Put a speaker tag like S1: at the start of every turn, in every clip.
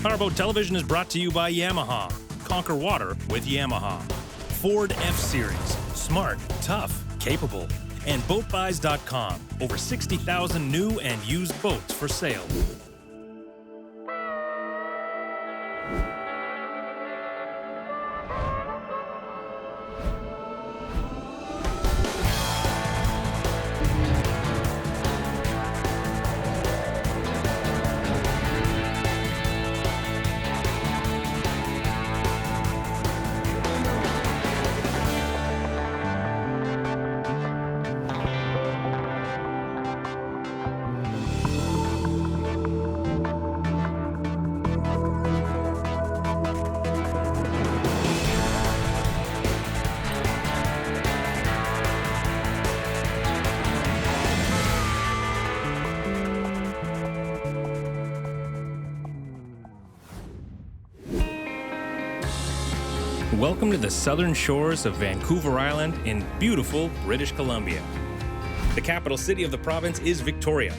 S1: PowerBoat Television is brought to you by Yamaha. Conquer water with Yamaha. Ford F-Series. Smart, tough, capable. And BoatBuys.com. Over 60,000 new and used boats for sale. Welcome to the southern shores of Vancouver Island in beautiful British Columbia. The capital city of the province is Victoria,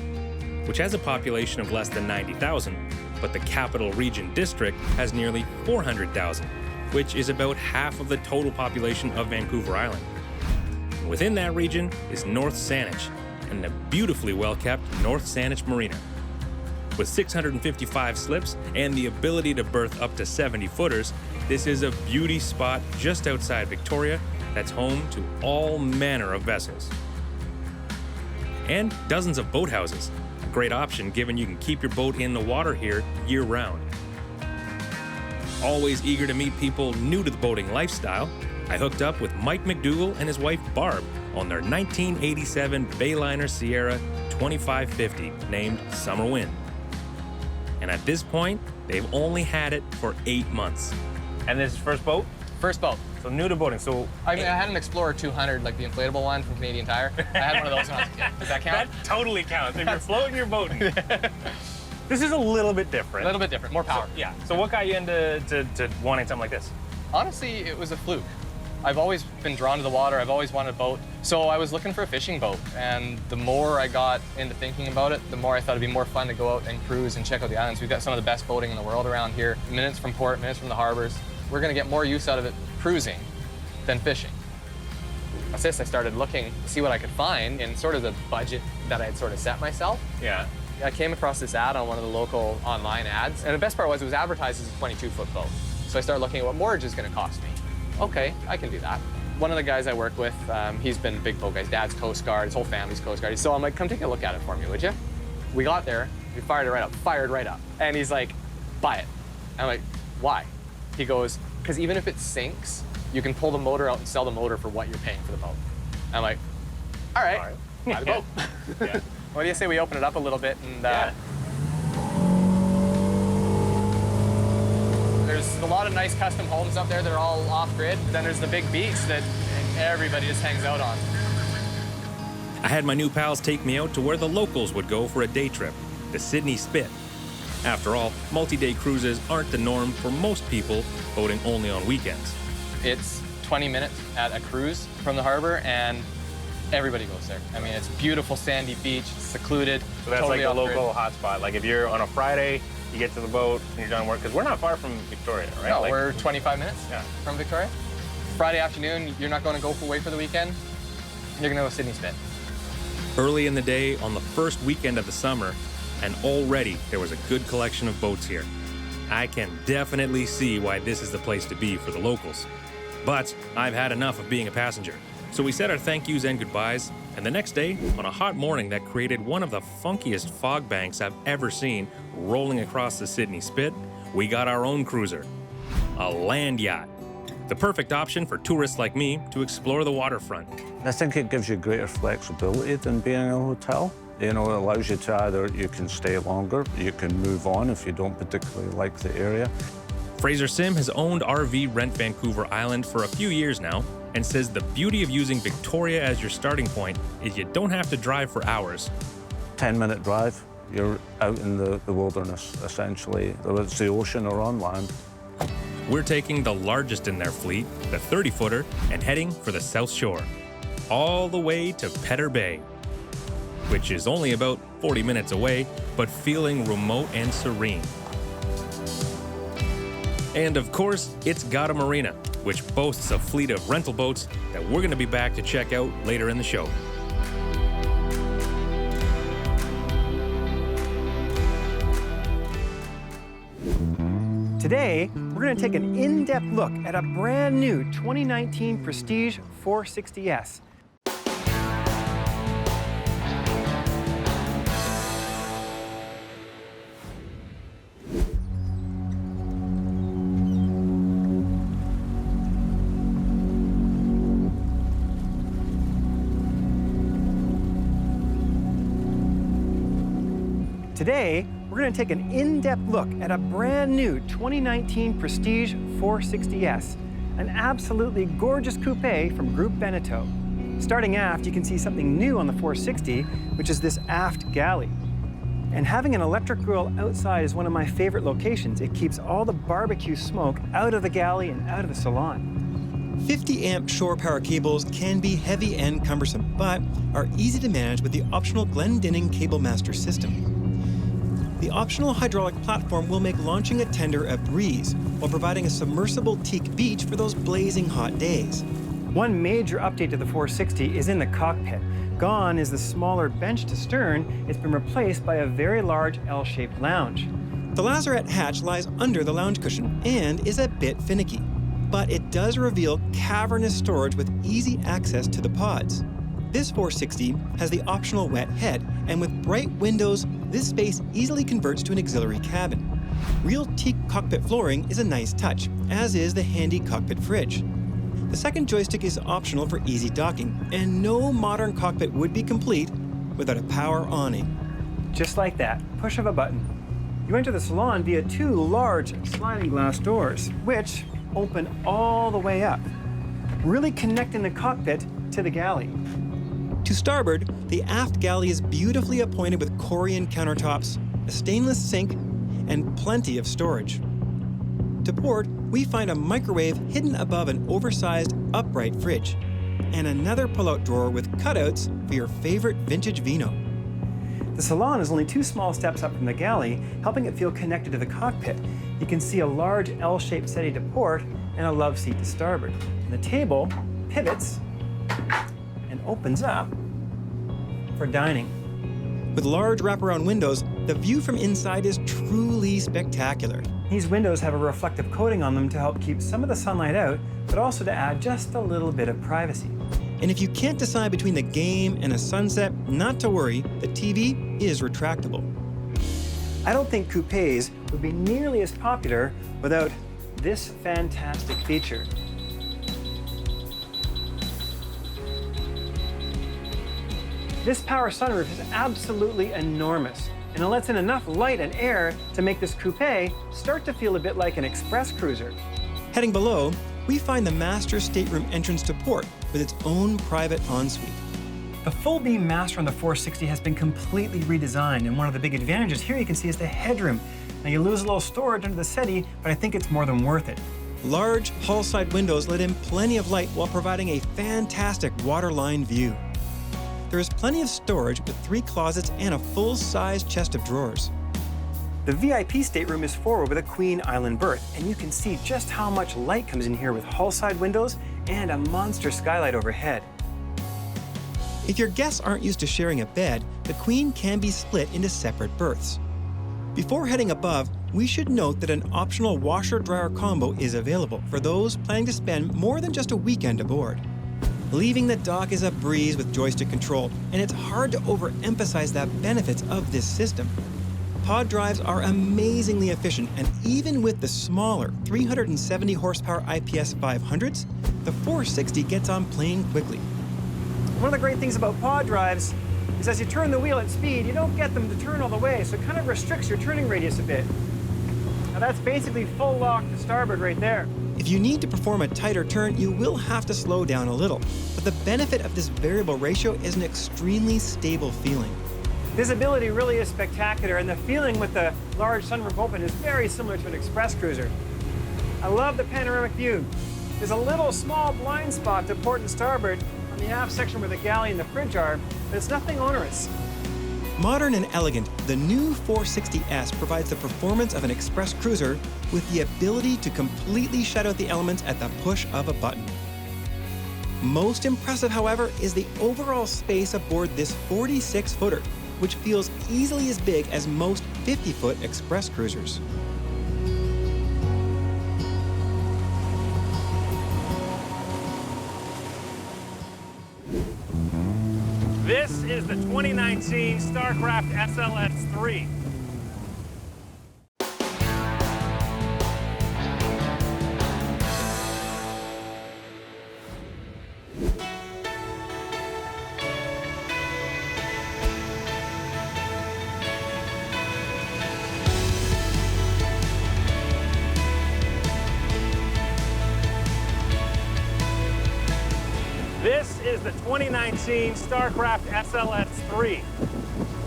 S1: which has a population of less than 90,000, but the Capital Region District has nearly 400,000, which is about half of the total population of Vancouver Island. Within that region is North Saanich and the beautifully well-kept North Saanich Marina. With 655 slips and the ability to berth up to 70 footers, this is a beauty spot just outside Victoria that's home to all manner of vessels. And dozens of boathouses, a great option given you can keep your boat in the water here year-round. Always eager to meet people new to the boating lifestyle, I hooked up with Mike McDougall and his wife Barb on their 1987 Bayliner Sierra 2550 named Summer Wind. And at this point, they've only had it for 8 months.
S2: And this is first boat?
S3: First boat.
S2: So new to boating. So
S3: I mean, I had an Explorer 200, like the inflatable one from Canadian Tire. I had one of those when I was a kid. Does that count?
S2: That totally counts. If you're floating, you're boating. This is a little bit different.
S3: A little bit different, more power.
S2: So, yeah. So what got you into wanting something like this?
S3: Honestly, it was a fluke. I've always been drawn to the water. I've always wanted a boat. So I was looking for a fishing boat. And the more I got into thinking about it, the more I thought it'd be more fun to go out and cruise and check out the islands. We've got some of the best boating in the world around here. Minutes from port, minutes from the harbors. We're gonna get more use out of it cruising than fishing. That's this, I started looking to see what I could find in sort of the budget that I had sort of set myself.
S2: Yeah.
S3: I came across this ad on one of the local online ads. And the best part was it was advertised as a 22-foot boat. So I started looking at what mortgage is gonna cost me. Okay, I can do that. One of the guys I work with, he's been a big boat guy. His dad's Coast Guard, his whole family's Coast Guard. So I'm like, come take a look at it for me, would you? We got there, we fired right up. And he's like, buy it. I'm like, why? He goes, because even if it sinks, you can pull the motor out and sell the motor for what you're paying for the boat. I'm like, all right. Buy the boat.
S2: Yeah.
S3: What do you say we open it up a little bit and There's a lot of nice custom homes up there that are all off-grid. Then there's the big beach that everybody just hangs out on.
S1: I had my new pals take me out to where the locals would go for a day trip, the Sydney Spit. After all, multi-day cruises aren't the norm for most people boating only on weekends.
S3: It's 20 minutes at a cruise from the harbor, and everybody goes there. I mean, it's beautiful sandy beach, secluded.
S2: So that's
S3: totally
S2: like the local hotspot. Like if you're on a Friday, you get to the boat and you're done work, because we're not far from Victoria, right?
S3: No, we're 25 minutes from Victoria. Friday afternoon, you're not going to go away for the weekend. You're going to go to Sydney Spit.
S1: Early in the day on the first weekend of the summer, and already there was a good collection of boats here. I can definitely see why this is the place to be for the locals. But I've had enough of being a passenger. So we said our thank yous and goodbyes, and the next day, on a hot morning that created one of the funkiest fog banks I've ever seen rolling across the Sydney Spit, we got our own cruiser, a land yacht. The perfect option for tourists like me to explore the waterfront.
S4: I think it gives you greater flexibility than being in a hotel. You know, it allows you to either, you can stay longer, you can move on if you don't particularly like the area.
S1: Fraser Sim has owned RV Rent Vancouver Island for a few years now and says the beauty of using Victoria as your starting point is you don't have to drive for hours.
S4: 10-minute drive, you're out in the wilderness, essentially. Whether it's the ocean or on land.
S1: We're taking the largest in their fleet, the 30-footer, and heading for the South Shore, all the way to Petter Bay, which is only about 40 minutes away, but feeling remote and serene. And of course, it's got a marina, which boasts a fleet of rental boats that we're going to be back to check out later in the show.
S5: Today, we're going to take an in-depth look at a brand new 2019 Prestige 460S. Today, we're going to take an in-depth look at a brand new 2019 Prestige 460S, an absolutely gorgeous coupe from Groupe Beneteau. Starting aft, you can see something new on the 460, which is this aft galley. And having an electric grill outside is one of my favorite locations. It keeps all the barbecue smoke out of the galley and out of the salon.
S6: 50-amp shore power cables can be heavy and cumbersome, but are easy to manage with the optional Glendinning Cable Master system. The optional hydraulic platform will make launching a tender a breeze, while providing a submersible teak beach for those blazing hot days.
S5: One major update to the 460 is in the cockpit. Gone is the smaller bench to stern. It's been replaced by a very large L-shaped lounge.
S6: The lazarette hatch lies under the lounge cushion and is a bit finicky, but it does reveal cavernous storage with easy access to the pods. This 460 has the optional wet head, and with bright windows, this space easily converts to an auxiliary cabin. Real teak cockpit flooring is a nice touch, as is the handy cockpit fridge. The second joystick is optional for easy docking, and no modern cockpit would be complete without a power awning.
S5: Just like that, push of a button. You enter the salon via two large sliding glass doors, which open all the way up, really connecting the cockpit to the galley.
S6: To starboard, the aft galley is beautifully appointed with Corian countertops, a stainless sink, and plenty of storage. To port, we find a microwave hidden above an oversized upright fridge, and another pull-out drawer with cutouts for your favorite vintage vino.
S5: The salon is only 2 small steps up from the galley, helping it feel connected to the cockpit. You can see a large L-shaped settee to port and a love seat to starboard. And the table pivots and opens up for dining.
S6: With large wraparound windows, the view from inside is truly spectacular.
S5: These windows have a reflective coating on them to help keep some of the sunlight out, but also to add just a little bit of privacy.
S6: And if you can't decide between the game and a sunset, not to worry, the TV is retractable.
S5: I don't think coupes would be nearly as popular without this fantastic feature. This power sunroof is absolutely enormous, and it lets in enough light and air to make this coupe start to feel a bit like an express cruiser.
S6: Heading below, we find the master stateroom entrance to port with its own private ensuite.
S5: The full beam master on the 460 has been completely redesigned, and one of the big advantages here you can see is the headroom. Now you lose a little storage under the settee, but I think it's more than worth it.
S6: Large hull-side windows let in plenty of light while providing a fantastic waterline view. There is plenty of storage with 3 closets and a full-size chest of drawers.
S5: The VIP stateroom is forward with a Queen Island berth, and you can see just how much light comes in here with hull-side windows and a monster skylight overhead.
S6: If your guests aren't used to sharing a bed, the Queen can be split into separate berths. Before heading above, we should note that an optional washer-dryer combo is available for those planning to spend more than just a weekend aboard. Leaving the dock is a breeze with joystick control, and it's hard to overemphasize the benefits of this system. Pod drives are amazingly efficient, and even with the smaller 370 horsepower IPS 500s, the 460 gets on plane quickly.
S5: One of the great things about pod drives is as you turn the wheel at speed, you don't get them to turn all the way, so it kind of restricts your turning radius a bit. Now that's basically full lock to starboard right there.
S6: If you need to perform a tighter turn, you will have to slow down a little, but the benefit of this variable ratio is an extremely stable feeling.
S5: Visibility really is spectacular, and the feeling with the large sunroof open is very similar to an express cruiser. I love the panoramic view. There's a little small blind spot to port and starboard on the aft section where the galley and the fridge are, but it's nothing onerous.
S6: Modern and elegant, the new 460S provides the performance of an express cruiser with the ability to completely shut out the elements at the push of a button. Most impressive, however, is the overall space aboard this 46-footer, which feels easily as big as most 50-foot express cruisers.
S1: This is the 2019 Starcraft SLS-3. This is the 2019 Starcraft SLS-3.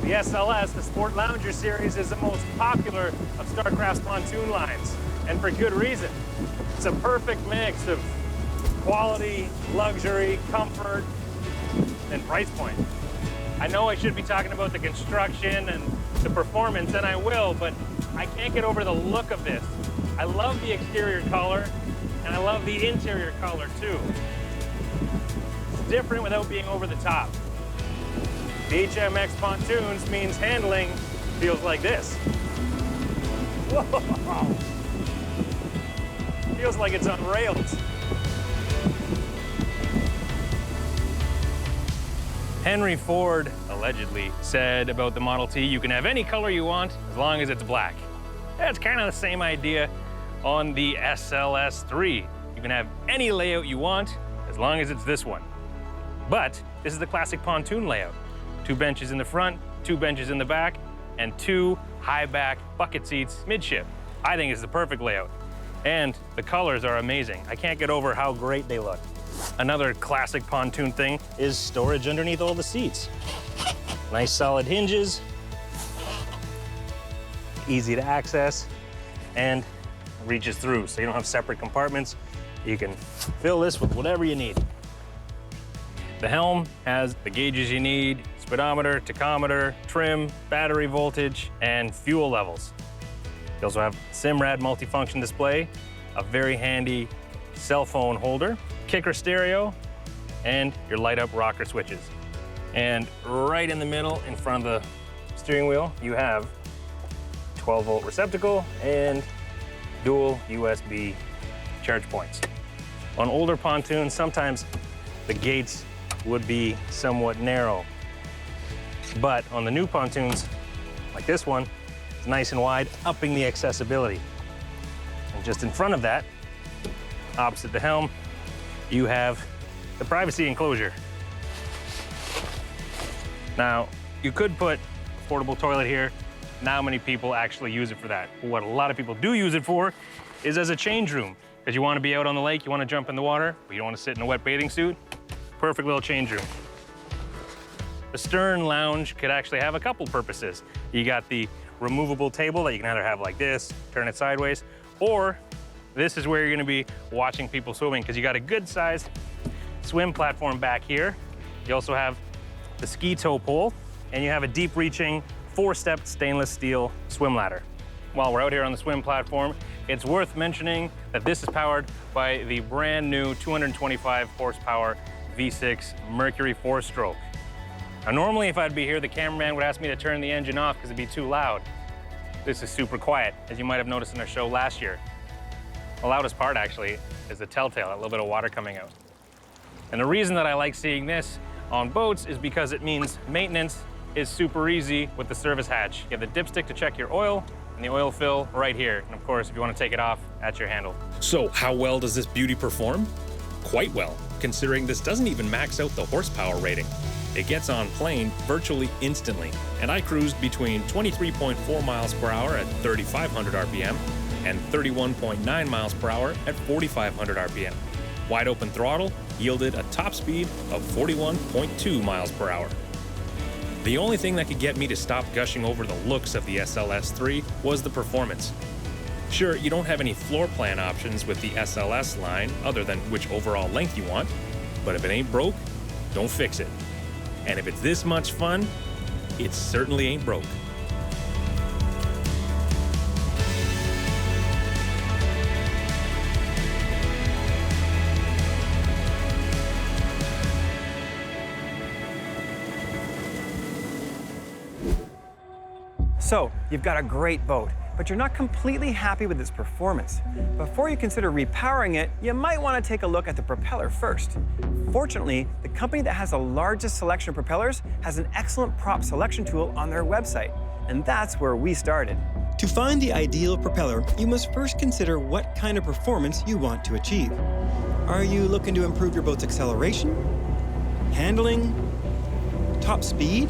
S1: The SLS, the Sport Lounger series, is the most popular of Starcraft's pontoon lines, and for good reason. It's a perfect mix of quality, luxury, comfort, and price point. I know I should be talking about the construction and the performance, and I will, but I can't get over the look of this. I love the exterior color, and I love the interior color too. Different without being over the top. The HMX pontoons means handling feels like this. Whoa! Feels like it's on rails. Henry Ford allegedly said about the Model T, you can have any color you want as long as it's black. That's kind of the same idea on the SLS-3. You can have any layout you want as long as it's this one. But this is the classic pontoon layout. 2 benches in the front, 2 benches in the back, and 2 high back bucket seats midship. I think it's the perfect layout. And the colors are amazing. I can't get over how great they look. Another classic pontoon thing is storage underneath all the seats. Nice solid hinges, easy to access, and reaches through, so you don't have separate compartments. You can fill this with whatever you need. The helm has the gauges you need, speedometer, tachometer, trim, battery voltage, and fuel levels. You also have Simrad multifunction display, a very handy cell phone holder, kicker stereo, and your light up rocker switches. And right in the middle, in front of the steering wheel, you have 12-volt receptacle and dual USB charge points. On older pontoons, sometimes the gates would be somewhat narrow. But on the new pontoons, like this one, it's nice and wide, upping the accessibility. And just in front of that, opposite the helm, you have the privacy enclosure. Now, you could put a portable toilet here. Not many people actually use it for that. What a lot of people do use it for is as a change room. Because you want to be out on the lake, you want to jump in the water, but you don't want to sit in a wet bathing suit. Perfect little change room. The stern lounge could actually have a couple purposes. You got the removable table that you can either have like this, turn it sideways, or this is where you're gonna be watching people swimming because you got a good sized swim platform back here. You also have the ski tow pole, and you have a deep reaching 4-step stainless steel swim ladder. While we're out here on the swim platform, it's worth mentioning that this is powered by the brand new 225 horsepower V6 Mercury 4-stroke. Now normally if I'd be here, the cameraman would ask me to turn the engine off because it'd be too loud. This is super quiet, as you might have noticed in our show last year. The loudest part actually is the telltale, a little bit of water coming out. And the reason that I like seeing this on boats is because it means maintenance is super easy with the service hatch. You have the dipstick to check your oil, and the oil fill right here. And of course, if you want to take it off, at your handle. So how well does this beauty perform? Quite well, considering this doesn't even max out the horsepower rating. It gets on plane virtually instantly, and I cruised between 23.4 miles per hour at 3,500 RPM and 31.9 miles per hour at 4,500 RPM. Wide open throttle yielded a top speed of 41.2 miles per hour. The only thing that could get me to stop gushing over the looks of the SLS-3 was the performance. Sure, you don't have any floor plan options with the SLS line other than which overall length you want, but if it ain't broke, don't fix it. And if it's this much fun, it certainly ain't broke.
S5: So, you've got a great boat, but you're not completely happy with its performance. Before you consider repowering it, you might want to take a look at the propeller first. Fortunately, the company that has the largest selection of propellers has an excellent prop selection tool on their website, and that's where we started.
S6: To find the ideal propeller, you must first consider what kind of performance you want to achieve. Are you looking to improve your boat's acceleration, handling, top speed,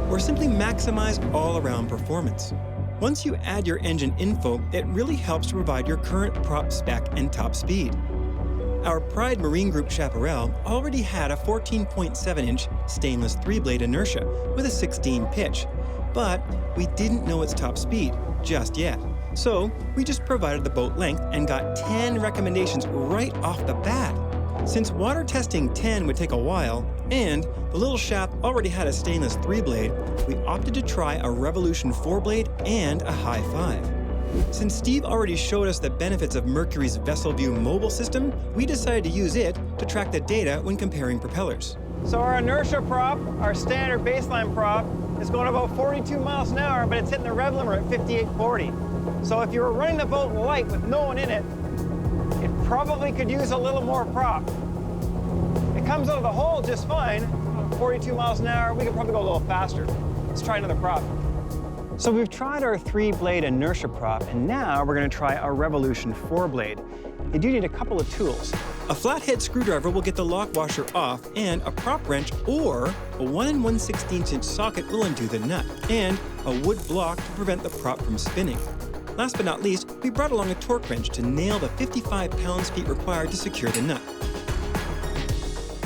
S6: or simply maximize all-around performance? Once you add your engine info, it really helps to provide your current prop spec and top speed. Our Pride Marine Group Chaparral already had a 14.7-inch stainless 3-blade inertia with a 16 pitch, but we didn't know its top speed just yet. So we just provided the boat length and got 10 recommendations right off the bat. Since water testing 10 would take a while, and the little shaft already had a stainless 3-blade, we opted to try a Revolution 4-blade and a High 5. Since Steve already showed us the benefits of Mercury's Vessel View mobile system, we decided to use it to track the data when comparing propellers.
S5: So our inertia prop, our standard baseline prop, is going about 42 miles an hour, but it's hitting the rev limiter at 5840. So if you were running the boat light with no one in it, it probably could use a little more prop. It comes out of the hole just fine, 42 miles an hour. We could probably go a little faster. Let's try another prop. So we've tried our 3-blade inertia prop, and now we're going to try our Revolution 4-blade. You do need a couple of tools.
S6: A flathead screwdriver will get the lock washer off, and a prop wrench or a 1 1/16-inch socket will undo the nut, and a wood block to prevent the prop from spinning. Last but not least, we brought along a torque wrench to nail the 55 pounds-feet required to secure the nut.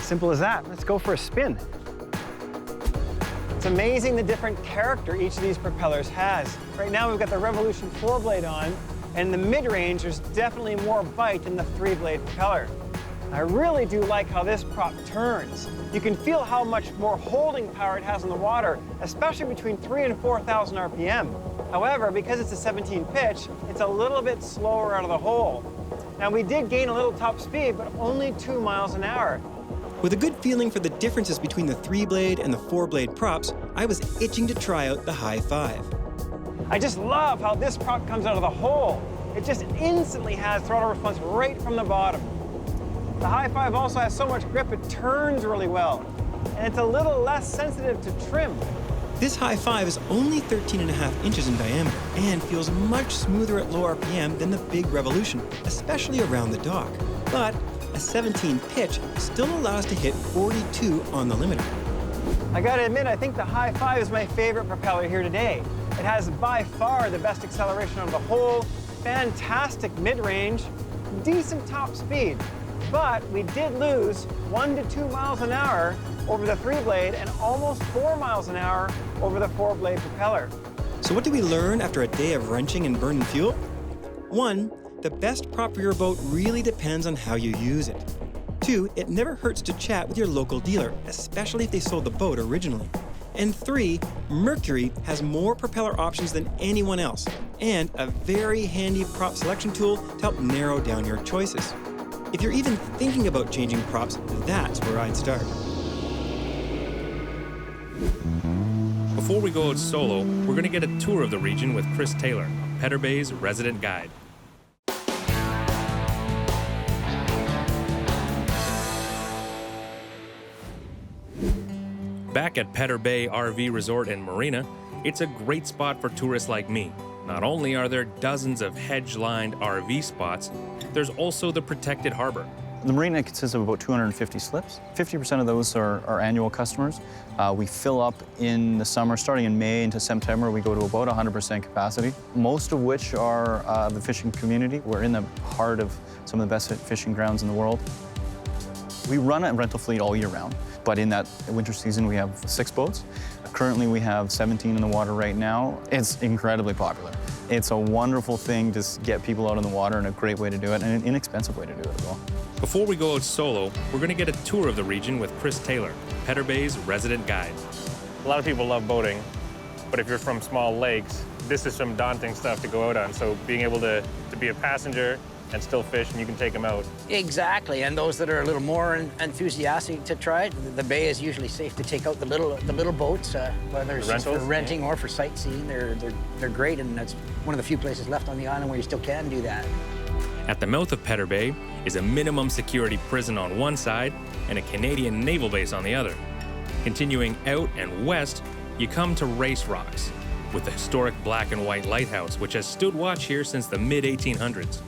S5: Simple as that. Let's go for a spin. It's amazing the different character each of these propellers has. Right now we've got the Revolution 4-blade on, and in the mid-range there's definitely more bite than the 3-blade propeller. I really do like how this prop turns. You can feel how much more holding power it has in the water, especially between 3,000 and 4,000 RPM. However, because it's a 17 pitch, it's a little bit slower out of the hole. Now we did gain a little top speed, but only 2 miles an hour.
S6: With a good feeling for the differences between the 3-blade and the 4-blade props, I was itching to try out the High 5.
S5: I just love how this prop comes out of the hole. It just instantly has throttle response right from the bottom. The High 5 also has so much grip, it turns really well. And it's a little less sensitive to trim.
S6: This High 5 is only 13.5 inches in diameter and feels much smoother at low RPM than the big Revolution, especially around the dock. But a 17 pitch still allows to hit 42 on the limiter.
S5: I gotta admit, I think the High 5 is my favorite propeller here today. It has by far the best acceleration out of the hole, fantastic mid-range, decent top speed. But we did lose 1 to 2 miles an hour over the 3-blade and almost 4 miles an hour over the 4-blade propeller.
S6: So what did we learn after a day of wrenching and burning fuel? 1, the best prop for your boat really depends on how you use it. 2, it never hurts to chat with your local dealer, especially if they sold the boat originally. And 3, Mercury has more propeller options than anyone else, and a very handy prop selection tool to help narrow down your choices. If you're even thinking about changing props, that's where I'd start.
S1: Before we go out solo, we're going to get a tour of the region with Chris Taylor, Petter Bay's resident guide. Back at Petter Bay RV Resort and Marina, it's a great spot for tourists like me. Not only are there dozens of hedge-lined RV spots, there's also the protected harbor.
S7: The marina consists of about 250 slips. 50% of those are annual customers. We fill up in the summer, starting in May into September, we go to about 100% capacity, most of which are the fishing community. We're in the heart of some of the best fishing grounds in the world. We run a rental fleet all year round, but in that winter season, we have 6 boats. Currently, we have 17 in the water right now. It's incredibly popular. It's a wonderful thing to get people out on the water and a great way to do it, and an inexpensive way to do it as well.
S1: Before we go out solo, we're going to get a tour of the region with Chris Taylor, Petter Bay's resident guide.
S2: A lot of people love boating, but if you're from small lakes, this is some daunting stuff to go out on. So being able to be a passenger and still fish, and you can take them out.
S8: Exactly, and those that are a little more enthusiastic to try it, the bay is usually safe to take out the little boats, whether it's just for renting or for sightseeing. They're great, and that's one of the few places left on the island where you still can do that.
S1: At the mouth of Petter Bay is a minimum security prison on one side and a Canadian naval base on the other. Continuing out and west, you come to Race Rocks, with the historic black and white lighthouse, which has stood watch here since the mid-1800s.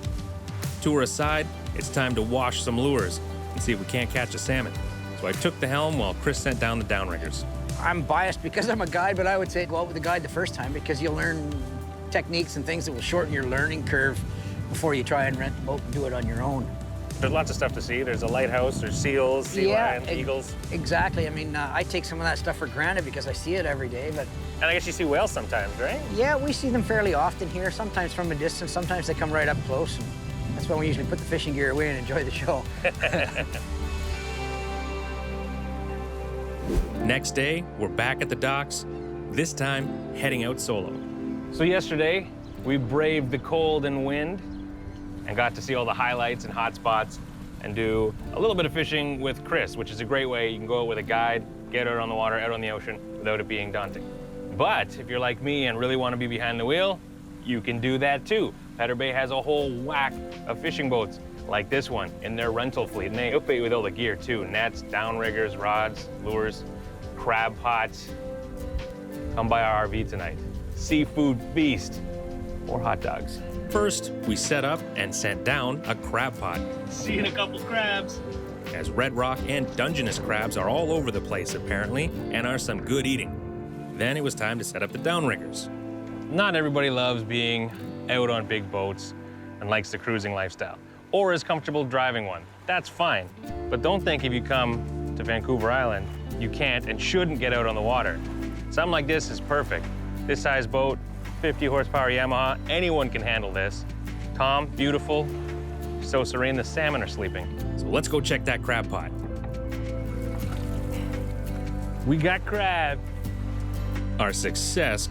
S1: Tour aside, it's time to wash some lures and see if we can't catch a salmon. So I took the helm while Chris sent down the downriggers.
S8: I'm biased because I'm a guide, but I would say go out with a guide the first time because you'll learn techniques and things that will shorten your learning curve before you try and rent the boat and do it on your own.
S2: There's lots of stuff to see. There's a lighthouse, there's seals, sea lions, eagles.
S8: Exactly. I mean, I take some of that stuff for granted because I see it every day, but...
S2: And I guess you see whales sometimes, right?
S8: Yeah, we see them fairly often here, sometimes from a distance, sometimes they come right up close. And that's why we usually put the fishing gear away and enjoy the show.
S1: Next day, we're back at the docks, this time heading out solo.
S2: So yesterday, we braved the cold and wind and got to see all the highlights and hot spots and do a little bit of fishing with Chris, which is a great way. You can go out with a guide, get out on the water, out on the ocean without it being daunting. But if you're like me and really want to be behind the wheel, you can do that too. Petter Bay has a whole whack of fishing boats like this one in their rental fleet. And they outfit you with all the gear too. Nets, downriggers, rods, lures, crab pots. Come by our RV tonight. Seafood feast or hot dogs.
S1: First, we set up and sent down a crab pot.
S2: Seeing a couple crabs.
S1: As red rock and Dungeness crabs are all over the place apparently, and are some good eating. Then it was time to set up the downriggers.
S2: Not everybody loves being out on big boats and likes the cruising lifestyle, or is comfortable driving one. That's fine, but don't think if you come to Vancouver Island, you can't and shouldn't get out on the water. Something like this is perfect. This size boat, 50 horsepower Yamaha, anyone can handle this. Calm, beautiful, so serene, the salmon are sleeping.
S1: So let's go check that crab pot.
S2: We got crab.
S1: Our success